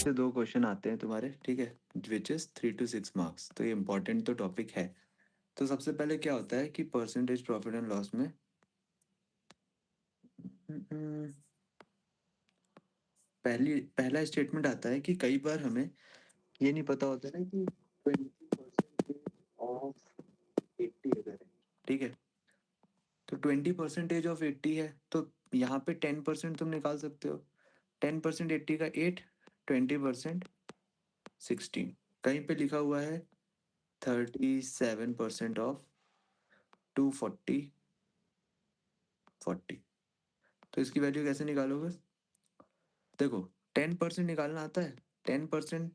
से 2 क्वेश्चन आते हैं तुम्हारे, ठीक है? Which is 3 to 6 marks. तो ये इम्पोर्टेंट तो टॉपिक है। तो सबसे पहले क्या होता है कि परसेंटेज प्रॉफिट एंड लॉस में उम, पहला स्टेटमेंट आता है कि कई बार हमें ये नहीं पता होता है ना कि 20% ऑफ 80 अगर है, ठीक है? तो 20% ऑफ 80 है, तो यहाँ पे 10% तुम निकाल सकते हो। 10% 80 का 8, 20% 16। कहीं पे लिखा हुआ है 37% ऑफ 240 40। तो इसकी वैल्यू कैसे निकालोगे? देखो, 10% निकालना आता है। 10%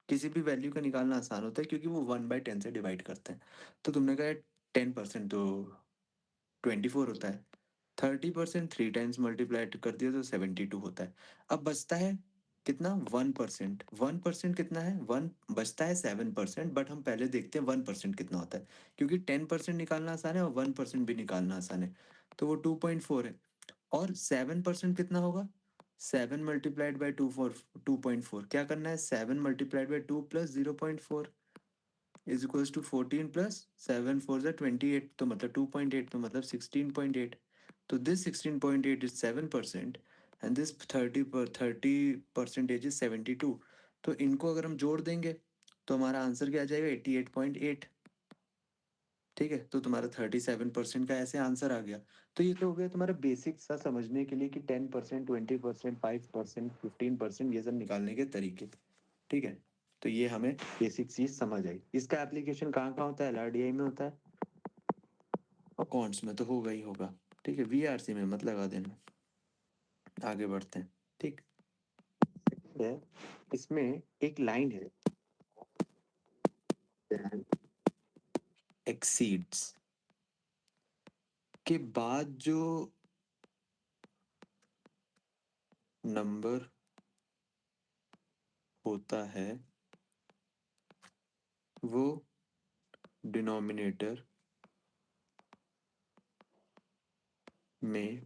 किसी भी वैल्यू का निकालना आसान होता है क्योंकि वो 1/10 से डिवाइड करते हैं। तो तुमने कहा 10% तो 24 होता है। 30% 3 टाइम्स मल्टीप्लाई कर दिया तो 72 होता है। अब बचता है कितना? 1%। 1% कितना है? 1 बचता है 7%, बट हम पहले देखते हैं 1% कितना होता है। क्योंकि 10% निकालना आसान है और 1% भी निकालना आसान है। तो वो 2.4 है। और 7% कितना होगा? 7 मल्टीप्लाइड बाई 2.4। क्या करना है? 7 multiplied by 2 plus 0.4 is equals to 14 plus 7 4 जा 28, तो मतलब 2.8, तो मतलब 16.8। तो this 16.8 is 7% and this 30 percentage is 72। तो इनको अगर हम जोड़ देंगे तो हमारा आंसर क्या आ जाएगा? 88.8। ठीक है, तो तुम्हारा 37% का ऐसे आंसर आ गया। तो ये तो हो गया तुम्हारा बेसिक सा समझने के लिए कि 10%, 20%, 5%, 15% ये सब निकालने के तरीके। ठीक है, तो ये हमें बेसिक चीज समझ आई। इसका एप्लीकेशन कहाँ कहाँ होता है? एलआरडीआई में होता है और कॉन्ट्स में तो होगा ही होगा। ठीक है, वीआरसी में मत लगा देना। आगे बढ़ते हैं। ठीक है, इसमें एक लाइन है, एक्सीड्स के बाद जो नंबर होता है वो डिनोमिनेटर में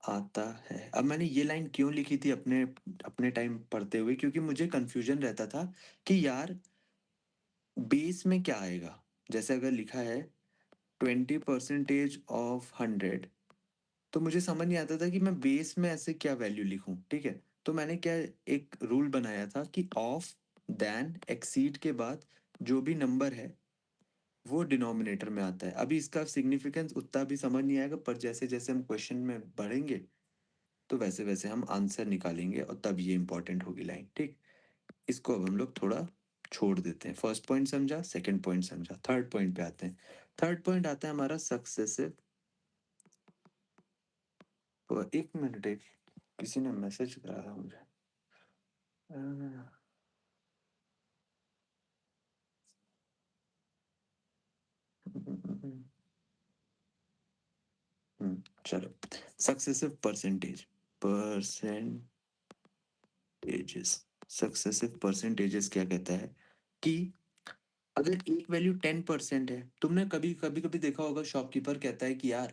आता है। अब मैंने ये लाइन क्यों लिखी थी अपने अपने टाइम पढ़ते हुए? क्योंकि मुझे कंफ्यूजन रहता था कि यार बेस में क्या आएगा। जैसे अगर लिखा है 20% ऑफ 100, तो मुझे समझ नहीं आता था कि मैं बेस में ऐसे क्या वैल्यू लिखूं। ठीक है, तो मैंने क्या एक रूल बनाया था कि ऑफ देन एक्सीड के बाद जो भी नंबर है वो डिनोमिनेटर में आता है। अभी इसका सिग्निफिकेंस उतना भी समझ नहीं आएगा, पर जैसे जैसे हम क्वेश्चन में बढ़ेंगे तो वैसे वैसे हम आंसर निकालेंगे और तब ये इंपॉर्टेंट होगी लाइन। ठीक, इसको अब हम लोग थोड़ा छोड़ देते हैं। फर्स्ट पॉइंट समझा, सेकंड पॉइंट समझा, थर्ड पॉइंट पे आते हैं। थर्ड पॉइंट आता है हमारा सक्सेसिव। एक मिनट, एक किसी ने मैसेज करा था मुझे। चलो, successive percentage, percentages. Successive percentages क्या कहता है कि अगर एक वैल्यू 10% है, तुमने कभी कभी कभी देखा होगा शॉपकीपर कहता है कि यार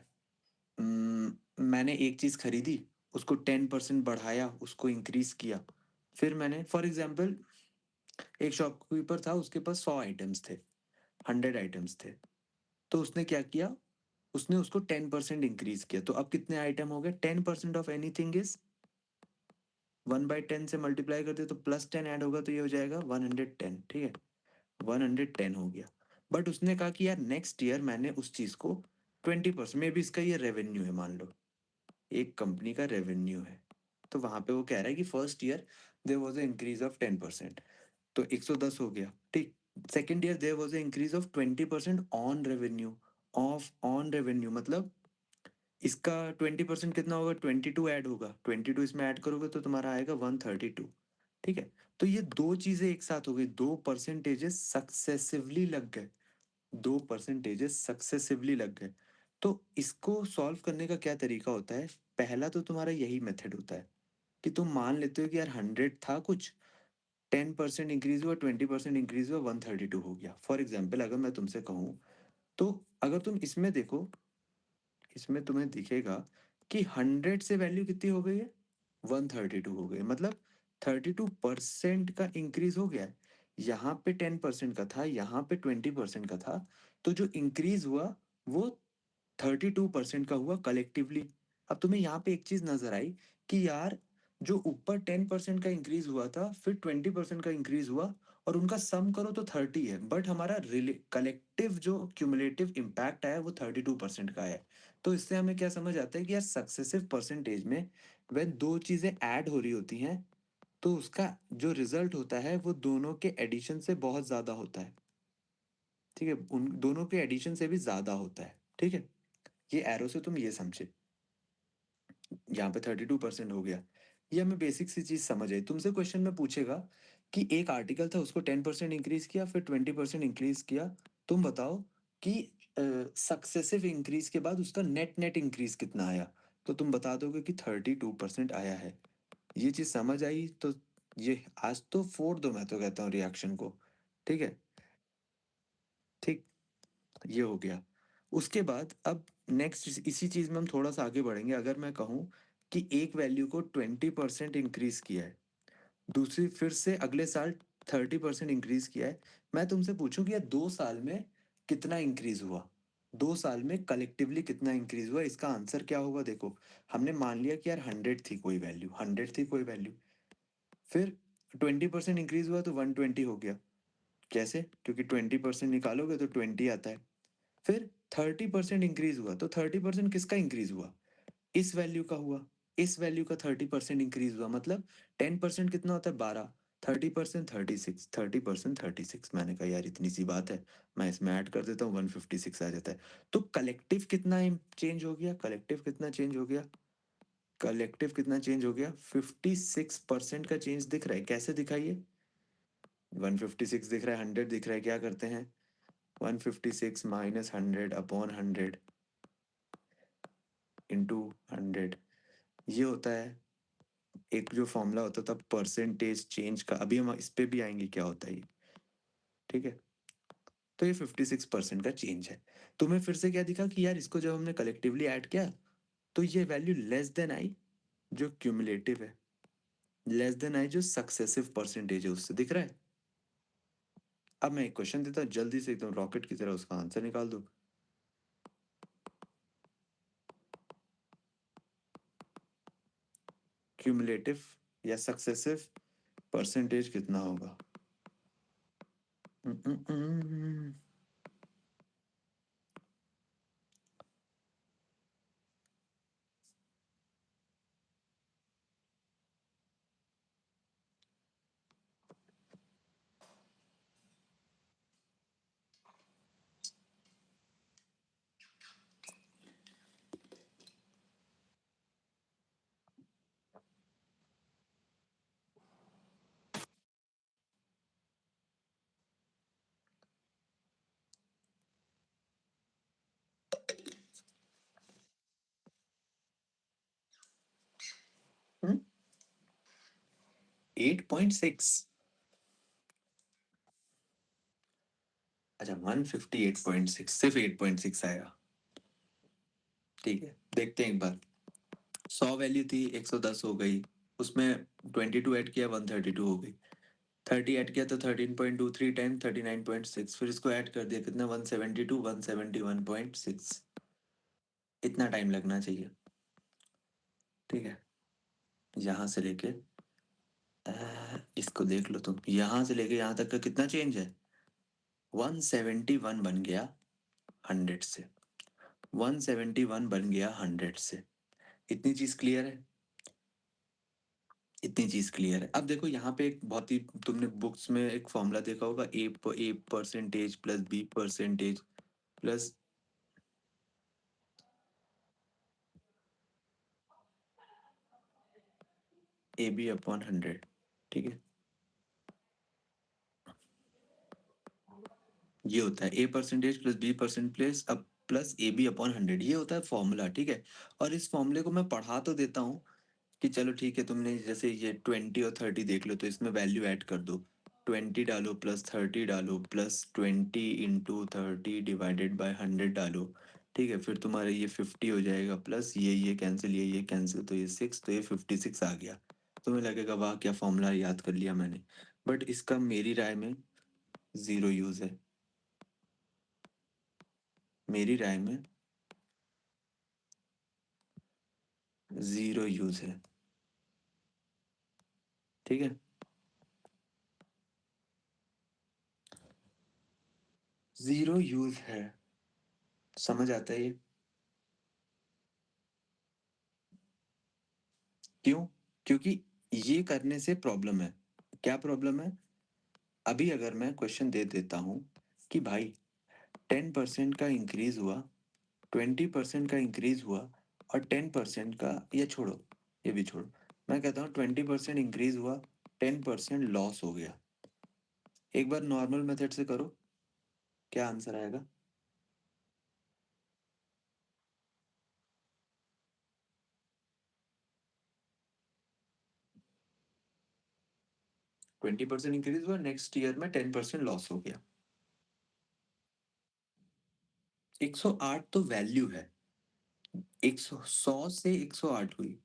मैंने एक चीज खरीदी, उसको 10% बढ़ाया, उसको इंक्रीज किया। फिर मैंने फॉर एग्जाम्पल एक शॉपकीपर था, उसके पास 100 आइटम्स थे, 100 आइटम्स थे। तो उसने क्या किया? उसने उसको 10% इंक्रीज किया। तो अब कितने आइटम हो गए? 10% ऑफ एनीथिंग इज 1/10 से मल्टीप्लाई कर दे तो +10 ऐड होगा, तो ये हो जाएगा 110। ठीक है, 110 हो गया। बट उसने कहा कि यार नेक्स्ट ईयर मैंने उस चीज को 20%, मे बी इसका ये रेवेन्यू है, मान लो एक कंपनी का रेवेन्यू है, तो वहां पे वो कह रहा है कि first year there was a increase of 10%, तो 110 हो गया। ठीक, second year there was a increase of 20% on revenue. Of on revenue मतलब इसका 20% कितना होगा? 22 ऐड होगा, 22 इसमें ऐड करोगे तो तुम्हारा आएगा 132। ठीक है, तो ये दो चीजें एक साथ हो गई, 2 परसेंटेजेस सक्सेसिवली लग गए। 2 परसेंटेजेस सक्सेसिवली लग गए। तो इसको सॉल्व करने का क्या तरीका होता है? पहला तो तुम्हारा यही मेथड होता है कि तुम मान लेते हो कि यार 100 था कुछ, 10% इंक्रीज हुआ, 20% इंक्रीज हुआ, 132 हो गया। फॉर एग्जाम्पल अगर मैं तुमसे कहूँ, तो अगर तुम इसमें देखो, इसमें तुम्हें दिखेगा कि 100 से वैल्यू कितनी हो गई है? 132 हो गई। मतलब 32% का इंक्रीज हो गया है। यहाँ पे 10% का था, यहाँ पे 20% का था, तो जो इंक्रीज हुआ वो 32% का हुआ कलेक्टिवली। अब तुम्हें यहाँ पे एक चीज नजर आई कि यार जो ऊपर 10% का इंक्रीज हुआ था, फिर 20% का इंक्रीज हुआ, और उनका सम करो तो 30 है, बट हमारा कलेक्टिव जो क्यूमुलेटिव इम्पैक्ट आया वो 32% का है। तो इससे हमें क्या समझ आता है कि यार सक्सेसिव परसेंटेज में वह दो चीजें ऐड हो रही होती हैं, तो उसका जो रिजल्ट होता है वो दोनों के एडिशन से बहुत ज्यादा होता है। ठीक है, उन दोनों के एडिशन से भी ज्यादा होता है। ठीक है, ये एरो से तुम ये समझे, यहाँ पे 32% हो गया। ये हमें बेसिक सी चीज समझ आई। तुमसे क्वेश्चन में पूछेगा कि एक आर्टिकल था, उसको 10% इंक्रीज किया, फिर 20% इंक्रीज किया, तुम बताओ कि सक्सेसिव इंक्रीज के बाद उसका नेट नेट इंक्रीज कितना आया। तो तुम बता दोगे कि 32% आया है। ये चीज समझ आई तो ये आज तो फोड़ दो, मैं तो कहता हूँ रिएक्शन को। ठीक है, ठीक, ये हो गया। उसके बाद अब नेक्स्ट इसी चीज में हम थोड़ा सा आगे बढ़ेंगे। अगर मैं कहूँ कि एक वैल्यू को 20% इंक्रीज किया है, दूसरी फिर से अगले साल 30% इंक्रीज किया है, मैं तुमसे पूछूं कि यार 2 साल में कितना इंक्रीज हुआ, 2 साल में कलेक्टिवली कितना इंक्रीज हुआ, इसका आंसर क्या होगा। देखो, हमने मान लिया कि यार 100 थी कोई वैल्यू, 100 थी कोई वैल्यू, फिर 20% इंक्रीज हुआ तो 120 हो गया। कैसे? क्योंकि 20% निकालोगे तो 20 आता है। फिर 30% इंक्रीज हुआ, तो 30% किसका इंक्रीज हुआ, इस वैल्यू का हुआ। इस वैल्यू का 30% इंक्रीज हुआ, मतलब 10% कितना होता है, 12, 30% 36, 30% 36। मैंने कहा यार इतनी सी बात है, मैं इसमें ऐड कर देता हूँ, 156 आ जाता है। तो कलेक्टिव कितना चेंज हो गया, कलेक्टिव कितना चेंज हो गया, कलेक्टिव कितना चेंज हो गया, 56% का चेंज दिख रहा है। कैसे दिखाइए, 156 दिख रहा है, 100 दिख रहा है, क्या करते हैं, 156 माइनस 100 अपॉन 100 इंटू 100, ये होता है। एक जो फॉर्मूला होता था परसेंटेज चेंज का, अभी हम इस पे भी आएंगे क्या होता है ये। ठीक है, तो ये 56% का चेंज है। तुम्हें फिर से क्या दिखा कि यार इसको जब हमने कलेक्टिवली ऐड किया तो ये वैल्यू लेस देन आई जो क्यूमुलेटिव है, लेस देन आई जो सक्सेसिव परसेंटेज है, उससे दिख रहा है। अब मैं एक क्वेश्चन देता हूँ, जल्दी से एकदम रॉकेट की तरह उसका आंसर निकाल दो। क्यूमुलेटिव या सक्सेसिव परसेंटेज कितना होगा। 8.6, अच्छा 158.6, सिर्फ 8.6 आएगा। ठीक है, देखते हैं एक बार। 100 वैल्यू थी, 110 हो गई, उसमें 22 ऐड किया, 132 हो गई, 30 ऐड किया तो 13.23 टाइम 39.6, फिर इसको ऐड कर दिया, कितना, 172, 171.6। इतना टाइम लगना चाहिए। ठीक है, यहाँ से लेके इसको देख लो तुम, यहाँ से लेके यहाँ तक का कितना चेंज है, 171 बन गया 100 से, 171 बन गया 100 से। इतनी चीज क्लियर है, इतनी चीज क्लियर है। अब देखो यहाँ पे एक बहुत ही, तुमने बुक्स में एक फॉर्मूला देखा होगा, A percentage plus B percentage plus A B upon 100। ठीक है, ये होता है A percentage plus B percent plus अब प्लस ए बी अपॉन 100, ये होता है फॉर्मूला। ठीक है, और इस फॉर्मूले को मैं पढ़ा तो देता हूँ कि चलो ठीक है, तुमने जैसे ये 20 और 30 देख लो, तो इसमें वैल्यू ऐड कर दो, 20 डालो प्लस 30 डालो प्लस 20 इंटू 30 डिवाइडेड बाय 100 डालो। ठीक है, फिर तुम्हारे ये 50 हो जाएगा, प्लस ये कैंसिल, ये कैंसिल, तो ये 6, तो ये 56 आ गया। तुम्हें लगेगा वाह क्या फॉर्मूला याद कर लिया मैंने, बट इसका मेरी राय में जीरो यूज है। मेरी राय में जीरो यूज है। ठीक है, जीरो यूज है। समझ आता है ये? क्यों? क्योंकि ये करने से प्रॉब्लम है। क्या प्रॉब्लम है? अभी अगर मैं क्वेश्चन दे देता हूं कि भाई 10% का इंक्रीज हुआ, 20% का इंक्रीज हुआ, और 10% का, ये छोड़ो, ये भी छोड़ो, मैं कहता हूँ 20% इंक्रीज हुआ, 10% लॉस हो गया। एक बार नॉर्मल मेथड से करो, क्या आंसर आएगा? 20% इंक्रीज हुआ, नेक्स्ट ईयर में 10% लॉस हो गया। 108 तो वैल्यू है। 100 से 108 हुई,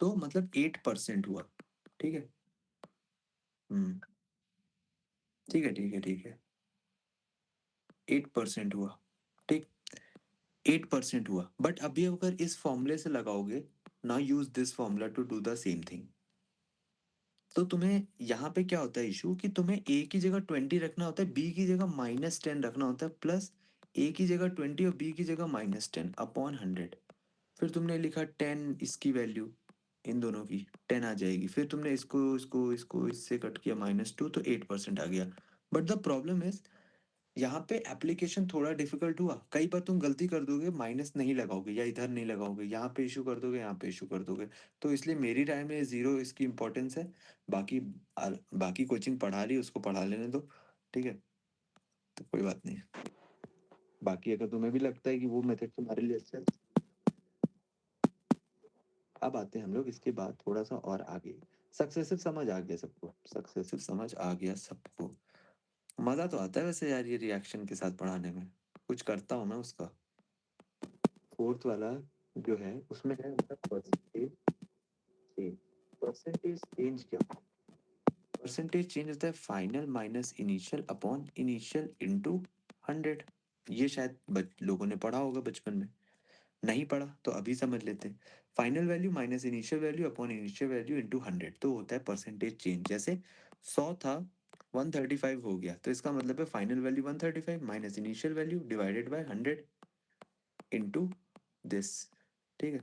तो मतलब 8% हुआ। ठीक है। हम्म। ठीक है, ठीक है, ठीक है। 8% हुआ। ठीक। 8% हुआ, बट अभी अगर इस फॉर्मूले से लगाओगे, now use this formula to do the same thing, तो तुम्हें यहाँ पे क्या होता है इशू, कि तुम्हें ए की जगह 20 रखना होता है, बी की जगह -10 रखना होता है, प्लस ए की जगह 20 और बी की जगह -10 अपॉन 100। फिर तुमने लिखा 10, इसकी वैल्यू इन दोनों की 10 आ जाएगी, फिर तुमने इसको इसको इसको इससे कट किया -2, तो 8% आ गया। बट द प्रॉब्लम इज, यहाँ पे एप्लीकेशन थोड़ा डिफिकल्ट हुआ, कई बार तुम गलती कर दोगे, माइनस नहीं लगाओगे या इधर नहीं लगाओगे, यहाँ पे इशू कर दोगे, यहाँ पे इशू कर दोगे। तो इसलिए मेरी राय में जीरो इसकी इंपॉर्टेंस है। बाकी बाकी कोचिंग पढ़ा रही है, उसको पढ़ा लेने दो। ठीक है, तो कोई बात नहीं। बाकी अगर तुम्हें भी लगता है कि वो मेथड तुम्हारे लिए अच्छा है। अब आते हैं हम लोग इसके बाद थोड़ा सा और आगे। सक्सेसिव समझ आ गया सबको? सक्सेसिव समझ आ गया सबको? मजा तो आता है वैसे यार ये रिएक्शन के साथ पढ़ाने में, कुछ करता हूँ मैं उसका। फोर्थ वाला जो है उसमें है परसेंटेज चेंज। परसेंटेज चेंज क्या? परसेंटेज चेंज होता है final minus initial upon initial into 100। ये शायद लोगों ने पढ़ा होगा बचपन में। नहीं पढ़ा तो अभी समझ लेते हैं। Final value minus initial value upon initial value into 100, तो होता है परसेंटेज चेंज। जैसे 100 था, 135 हो गया, तो इसका मतलब है final value 135 minus initial value divided by 100 into this. ठीक है,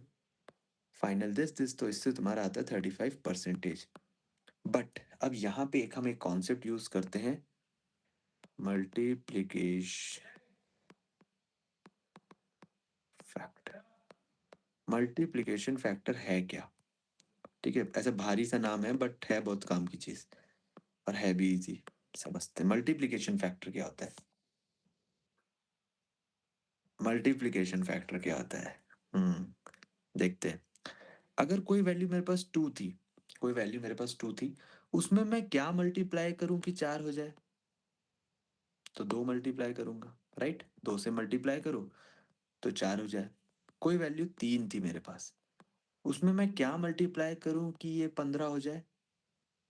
फाइनल दिस दिस, तो इससे तुम्हारा आता है 35%। बट अब यहाँ पे हम एक कॉन्सेप्ट यूज करते हैं, मल्टीप्लीकेशन फैक्टर। मल्टीप्लीकेशन फैक्टर है क्या? ठीक है, ऐसा भारी सा नाम है बट है बहुत काम की चीज, और है भी इजी। समझते हैं मल्टीप्लीकेशन फैक्टर क्या होता है। मल्टीप्लीकेशन फैक्टर क्या होता है? देखते हैं। अगर कोई वैल्यू मेरे पास 2 थी, कोई वैल्यू मेरे पास 2 थी, उसमें मैं क्या मल्टीप्लाई करूं कि 4 हो जाए? तो 2 मल्टीप्लाई करूंगा, राइट? 2 से मल्टीप्लाई करो तो 4 हो जाए। कोई वैल्यू 3 थी मेरे पास, उसमें मैं क्या मल्टीप्लाई करूं कि ये 15 हो जाए?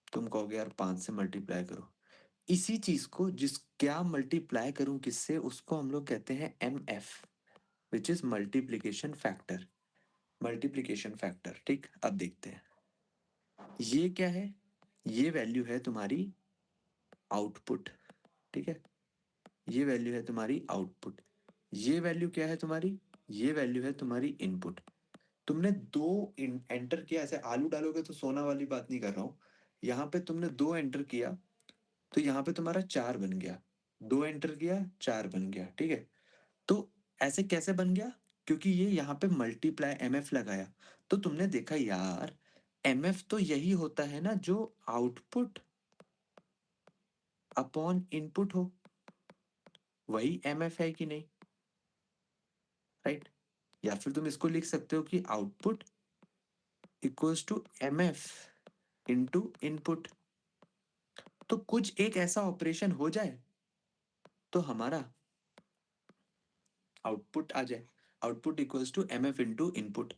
तुम कहोगे यार 5 से मल्टीप्लाई करो। इसी चीज को, जिस क्या मल्टीप्लाई करूं किससे, उसको हम लोग कहते हैं MF, which is multiplication factor. Multiplication factor. ठीक, अब देखते हैं ये क्या है। ये वैल्यू है तुम्हारी आउटपुट। ठीक है, ये वैल्यू है तुम्हारी आउटपुट। ये वैल्यू क्या है तुम्हारी? ये वैल्यू है तुम्हारी इनपुट। तुमने दो एंटर किया, ऐसे आलू डालोगे तो सोना वाली बात नहीं कर रहा हूं। यहाँ पे तुमने 2 एंटर किया, तो यहाँ पे तुम्हारा 4 बन गया। 2 एंटर किया, 4 बन गया। ठीक है, तो ऐसे कैसे बन गया? क्योंकि ये यहाँ पे मल्टीप्लाई MF लगाया। तो तुमने देखा यार, MF तो यही होता है ना जो आउटपुट अपॉन इनपुट हो, वही MF है कि नहीं? राइट? या फिर तुम इसको लिख सकते हो कि output equals to MF into input. तो कुछ एक ऐसा ऑपरेशन हो जाए तो हमारा आउटपुट आ जाए। Output equals to MF into input.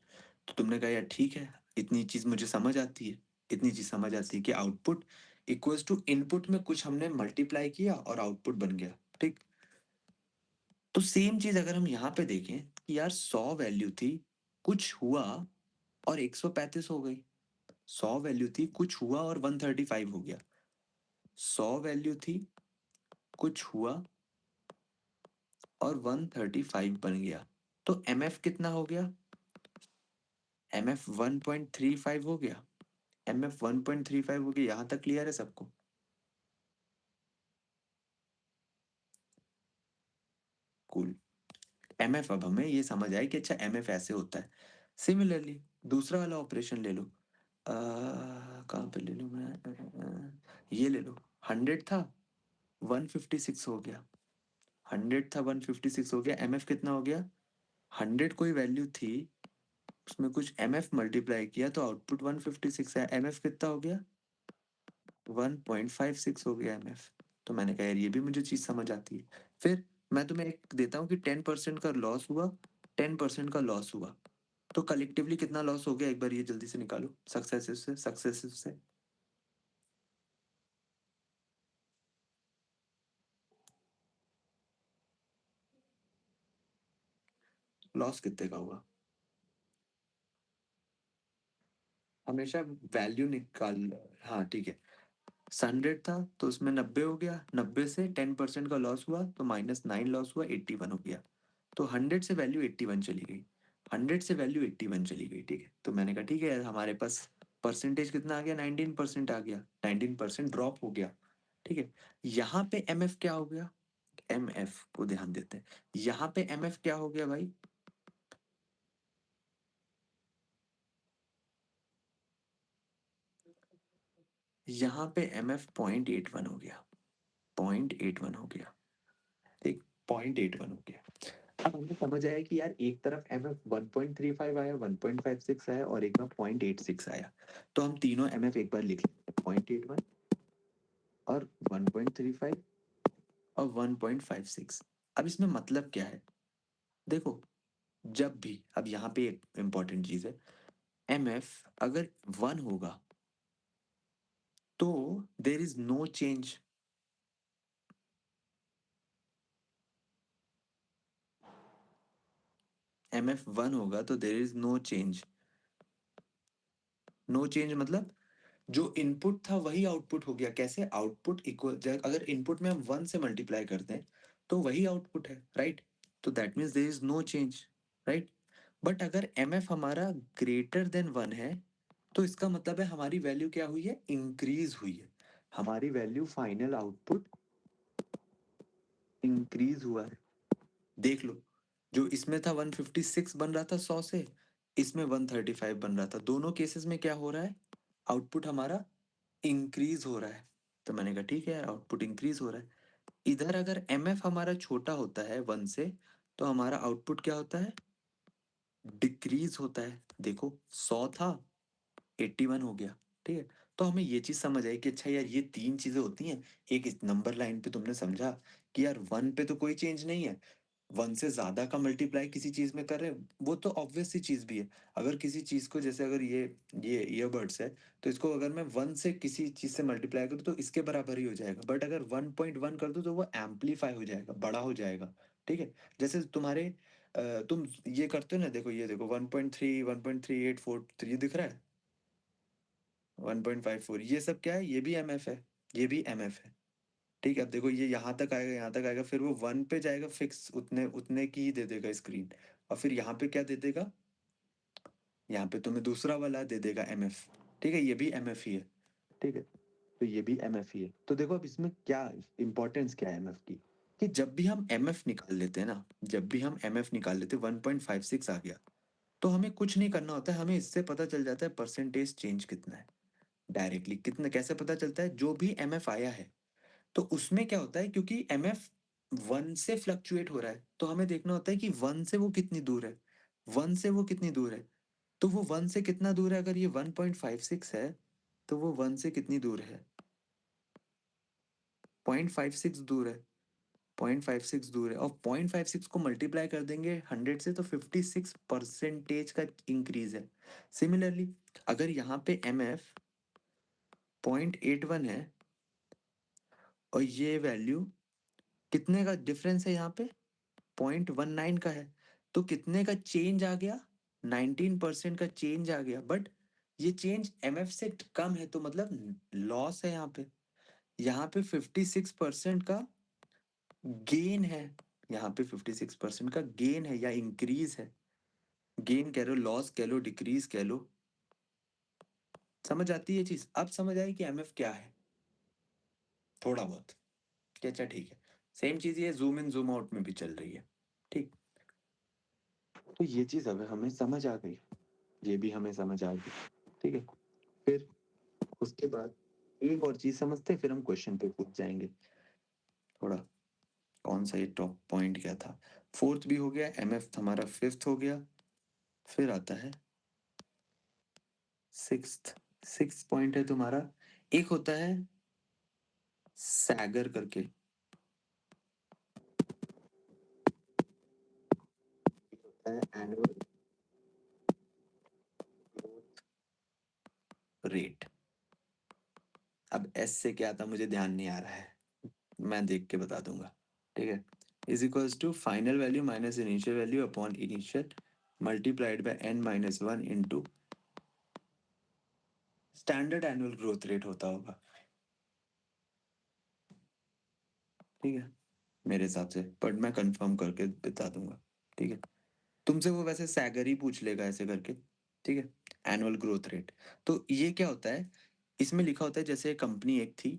तो तुमने कहा यार ठीक है, इतनी चीज मुझे समझ आती है, इतनी चीज समझ आती है कि आउटपुट इक्वल्स टू इनपुट में कुछ हमने मल्टीप्लाई किया और आउटपुट बन गया, ठीक। तो सेम चीज अगर हम यहाँ पे देखें कि यार 100 वैल्यू थी, कुछ हुआ और 135 हो गई। 100 वैल्यू थी, कुछ हुआ और 135 हो गया। 100 वैल्यू थी, कुछ हुआ और 135 बन गया। तो एम एफ कितना हो गया? एम एफ 1.35 हो गया। एम एफ 1.35 हो गया। यहां तक क्लियर है सबको? कूल। एम एफ, अब हमें ये समझ आया कि अच्छा एम एफ ऐसे होता है। सिमिलरली दूसरा वाला ऑपरेशन ले लो। कहाँ पे ले लूँ मैं? ये ले लो। 100 था, 156 हो गया। 100 था, 156 हो गया। एम एफ कितना हो गया? 100 कोई वैल्यू थी, उसमें कुछ एम एफ मल्टीप्लाई किया तो आउटपुट 156 है। एम एफ कितना हो गया? 1.56 हो गया एम एफ। तो मैंने कहा यार ये भी मुझे चीज समझ आती है। फिर मैं तुम्हें एक देता हूँ कि 10% का लॉस हुआ, 10% का लॉस हुआ, तो कलेक्टिवली कितना लॉस हो गया? एक बार ये जल्दी से निकालो, सक्सेसिव से, सक्सेसिव से। लॉस कितने का हुआ? हमेशा वैल्यू निकाल। हाँ ठीक है। 100 था तो उसमें 90 हो गया, 90 से 10% का लॉस हुआ तो -9 लॉस हुआ, 81 हो गया। तो 100 से वैल्यू 81 चली गई। 100 से वैल्यू 81 चली गई, ठीक है। तो मैंने कहा ठीक है यार, हमारे पास परसेंटेज कितना आ गया? 19% आ गया। 19% ड्रॉप हो गया, ठीक है। यहाँ पे एम एफ क्या हो गया? एम एफ को ध्यान देते हैं। यहाँ पे एम एफ क्या हो गया भाई? यहाँ पे एम एफ 0.81 हो गया। 0.81 हो गया, ठीक। 0.81 हो गया। अब हमें समझ आया कि यार एक तरफ एम एफ 1.35 आया, 1.56 आया और एक में 0.86 आया। तो हम तीनों एम एफ एक बार लिख लेते हैं, 0.81 और 1.35 और 1.56। अब इसमें मतलब क्या है? देखो, जब भी, अब यहाँ पे एक इंपॉर्टेंट चीज है, एम एफ अगर 1 होगा तो there is no change. M F 1 होगा तो there is no change. No change मतलब जो इनपुट था वही आउटपुट हो गया। कैसे? आउटपुट इक्वल, अगर इनपुट में हम 1 से मल्टीप्लाई करते हैं तो वही आउटपुट है, राइट। तो that means there is no change, right. But अगर एम एफ हमारा ग्रेटर देन 1 है तो इसका मतलब है हमारी वैल्यू क्या हुई है? इंक्रीज हुई है। हमारी वैल्यू फाइनल आउटपुट इंक्रीज हुआ है। देख लो, जो इसमें था 156 बन रहा था 100 से, इसमें 135 बन रहा था। दोनों केसेस में क्या हो रहा है? आउटपुट हमारा इंक्रीज हो रहा है। तो मैंने कहा ठीक है, आउटपुट इंक्रीज हो रहा है। इधर अगर एम एफ हमारा छोटा होता है 1 से, तो हमारा आउटपुट क्या होता है? डिक्रीज होता है। देखो, 100 था, 81 हो गया, ठीक है। तो हमें ये चीज समझ आई कि अच्छा यार ये तीन चीजें होती हैं। एक इस नंबर लाइन पे तुमने समझा कि यार 1 पे तो कोई चेंज नहीं है, 1 से ज्यादा का मल्टीप्लाई किसी चीज में कर रहे हैं वो तो ऑब्वियस सी चीज भी है। अगर किसी चीज को, जैसे अगर ये ईयरबड्स है, तो इसको अगर मैं 1 से किसी चीज से मल्टीप्लाई करूँ तो इसके बराबर ही हो जाएगा। बट अगर 1.1 कर दूं तो वो एम्पलीफाई हो जाएगा, बड़ा हो जाएगा, ठीक है। जैसे तुम्हारे तुम ये करते हो ना, देखो ये देखो, 1.3, 1.3843 दिख रहा है, 1.54, ये सब क्या है? ये भी एमएफ है, ये भी एमएफ है, ठीक है। अब देखो ये यहाँ तक आएगा, यहाँ तक आएगा, फिर वो 1 पे जाएगा फिक्स, उतने उतने की ही दे देगा स्क्रीन। और फिर यहाँ पे क्या दे देगा? यहाँ पे तुम्हें दूसरा वाला दे देगा एमएफ, ठीक है। ये भी एमएफ ही है, ठीक है। तो ये भी एमएफ ही है। तो देखो अब इसमें क्या इंपॉर्टेंस क्या है एमएफ की, कि जब भी हम एमएफ निकाल लेते हैं ना, जब भी हम एमएफ निकाल लेते हैं, 1.56 आ गया, तो हमें कुछ नहीं करना होता है, हमें इससे पता चल जाता है परसेंटेज चेंज कितना है। डायरेक्टली कितना, कैसे पता चलता है? जो भी एमएफ आया है तो उसमें क्या होता है, क्योंकि एमएफ 1 से फ्लक्चुएट हो रहा है तो हमें देखना होता है कि 1 से वो कितनी दूर है। 1 से वो कितनी दूर है? तो वो 1 से कितना दूर है? अगर ये 1.56 है तो वो 1 से कितनी दूर है? 0.56 दूर है। 0.56 दूर है, और 0.56 को मल्टीप्लाई कर देंगे 100 से तो 56% का इंक्रीज है। सिमिलरली अगर यहाँ पे एम एफ 0.81 है और ये वैल्यू कितने का डिफरेंस है यहाँ पे, 0.19 का है, तो कितने का चेंज आ गया, 19% का चेंज आ गया। बट ये चेंज एमएफ से कम है, तो मतलब लॉस है यहाँ पे। यहाँ पे 56% का गेन है, यहाँ पे 56% का गेन है या इंक्रीज है। गेन कह लो, लॉस कह लो, डिक्रीज कह लो। समझ आती है ये चीज? अब समझ आई कि एमएफ क्या है थोड़ा बहुत? कि अच्छा ठीक है, सेम चीज ये जूम इन जूम आउट में भी चल रही है। ठीक, तो ये चीज अब हमें समझ आ गई, ये भी हमें समझ आ गई। ठीक है, फिर उसके बाद एक और चीज समझते हैं, फिर हम क्वेश्चन पे कूद जाएंगे थोड़ा। कौन सा ये टॉप पॉइंट क्या था? फोर्थ भी हो गया, एमएफ हमारा फिफ्थ हो गया। फिर आता है सिक्स्थ। सिक्स्थ पॉइंट है तुम्हारा, एक होता है सैगर करके, एक होता है एनुअल ग्रोथ रेट। अब एस से क्या था मुझे ध्यान नहीं आ रहा है, मैं देख के बता दूंगा। ठीक है, is equals to final value minus initial value upon initial multiplied by n minus one into standard annual growth rate होता होगा। ठीक है, मेरे हिसाब से, बट मैं कंफर्म करके बता दूंगा। ठीक है, तुमसे वो वैसे सैगर ही पूछ लेगा ऐसे करके। ठीक है, एनुअल ग्रोथ रेट। तो ये क्या होता है, इसमें लिखा होता है जैसे कंपनी एक थी,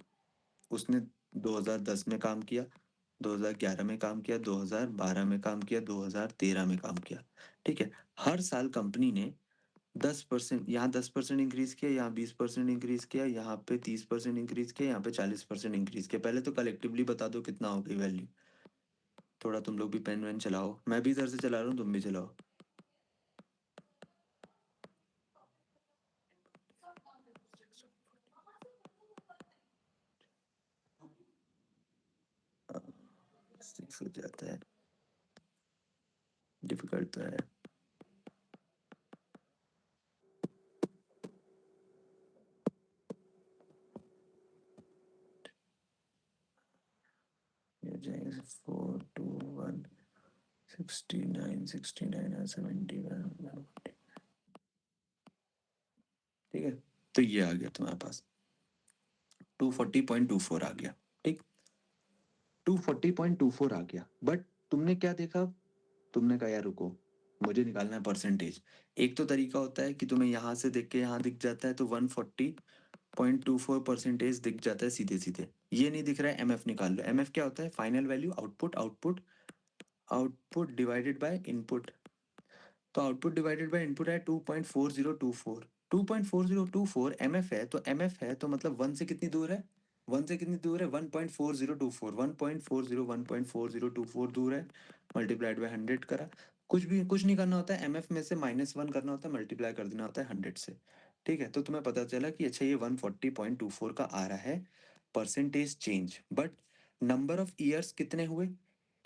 उसने 2010 में काम किया, 2011 में काम किया, 2012 में काम किया, 2013 में काम किया। ठीक है, हर साल कंपनी ने 10%, यहाँ 10% इंक्रीज किया, यहाँ 20% इंक्रीज किया, यहाँ पे 30% इंक्रीज किया, यहाँ पे 40% इंक्रीज किया। पहले तो कलेक्टिवली बता दो कितना हो गई वैल्यू। थोड़ा तुम लोग भी पेन वेन चलाओ, मैं भी इधर से चला रहा हूँ, तुम भी चलाओ। सिक्स हो जाता है, डिफिकल्ट तो है। ये हो जाएगा 421, 69, 69 71। ठीक है, तो ये आ गया तुम्हारे पास 240.24 आ गया। ठीक, 240.24 आ गया। बट तुमने क्या देखा, तुमने कहा यार रुको, मुझे निकालना है परसेंटेज। एक तो तरीका होता है कि तुम्हें यहाँ से देख के यहाँ दिख जाता है, तो 140.24% दिख जाता है सीधे सीधे। ये नहीं दिख रहा है, एमएफ निकाल लो। एमएफ क्या होता है, final value output, output output divided by input. तो आउटपुट डिवाइडेड बाय इनपुट है 2.4024। 2.4024 एमएफ है, तो एमएफ है तो मतलब वन से कितनी दूर है, वन से कितनी दूर है, 1.4024, 1.40 दूर है। मल्टीप्लाइड बाय 100 करा, कुछ नहीं करना होता है, एमएफ में से -1 करना होता है, मल्टीप्लाई कर देना होता है 100 से। ठीक है, तो तुम्हें पता चला कि अच्छा ये 140.24 का आ रहा है percentage change. But number of years कितने हुए,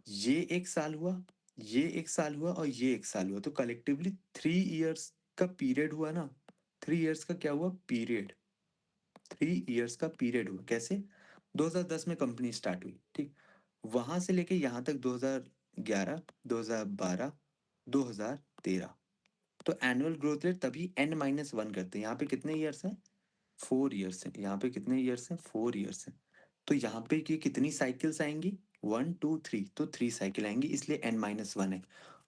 ये एक साल हुआ, ये एक साल हुआ और ये एक साल हुआ, तो कलेक्टिवली 3 इयर्स का पीरियड हुआ ना। 3 इयर्स का क्या हुआ, पीरियड। 3 इयर्स का पीरियड हुआ। कैसे, 2010 में कंपनी स्टार्ट हुई, ठीक, वहां से लेके यहाँ तक 2011, 2012, 2013। तो एनुअल ग्रोथ रेट तभी n-1 करते हैं। यहाँ पे कितने ईयर्स हैं, 4 इयर्स है। यहाँ पे कितने ईयर्स हैं, 4 इयर्स है। तो यहाँ पे ये कितनी साइकिल्स आएंगी, 1 2 3, तो 3 साइकिल आएंगी, इसलिए n-1 है।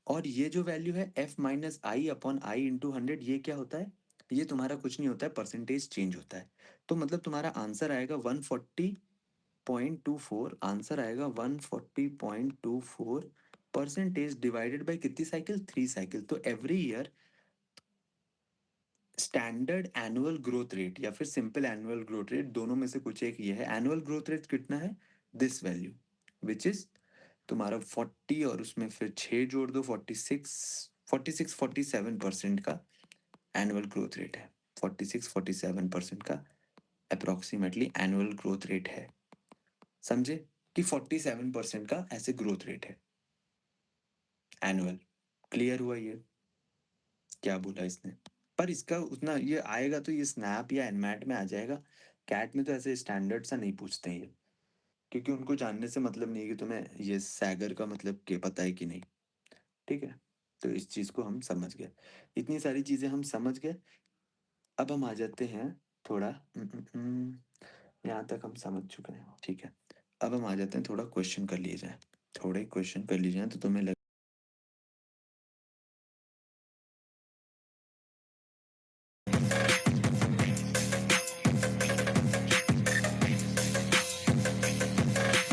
और ये जो वैल्यू है f-i/i/100, ये क्या होता है, ये तुम्हारा कुछ नहीं होता है, परसेंटेज चेंज होता है। तो मतलब तुम्हारा आंसर आएगा 140.24, आंसर आएगा 140.24 परसेंटेज डिवाइडेड बाई कितनी साइकिल, 3 साइकिल। तो every year standard annual growth rate या फिर सिंपल एनुअल ग्रोथ रेट, दोनों में से कुछ एक ये है। एनुअल ग्रोथ रेट कितना है, दिस वैल्यू, विच इज तुम्हारा 40, और उसमें फिर 6 जोड़ दो, 47% का एनुअल ग्रोथ रेट है। 47% का अप्रोक्सीमेटली एनुअल ग्रोथ रेट है। समझे? कि 47% का ऐसे ग्रोथ रेट है एनुअल। क्लियर हुआ ये? क्या बोला इसने? पर इसका उतना ये आएगा तो ये स्नैप या एनमैट में आ जाएगा। कैट में तो ऐसे स्टैंडर्ड सा नहीं पूछते हैं ये, क्योंकि उनको जानने से मतलब नहीं है कि तुम्हें ये सैगर का मतलब के पता है कि नहीं। ठीक है, तो इस चीज को हम समझ गए, इतनी सारी चीजें हम समझ गए। अब हम आ जाते हैं थोड़ा यहाँ तक हम समझ चुके हैं, ठीक है। अब हम आ जाते हैं, थोड़ा क्वेश्चन कर लिए जाए, थोड़े क्वेश्चन कर लिए जाए तो तुम्हें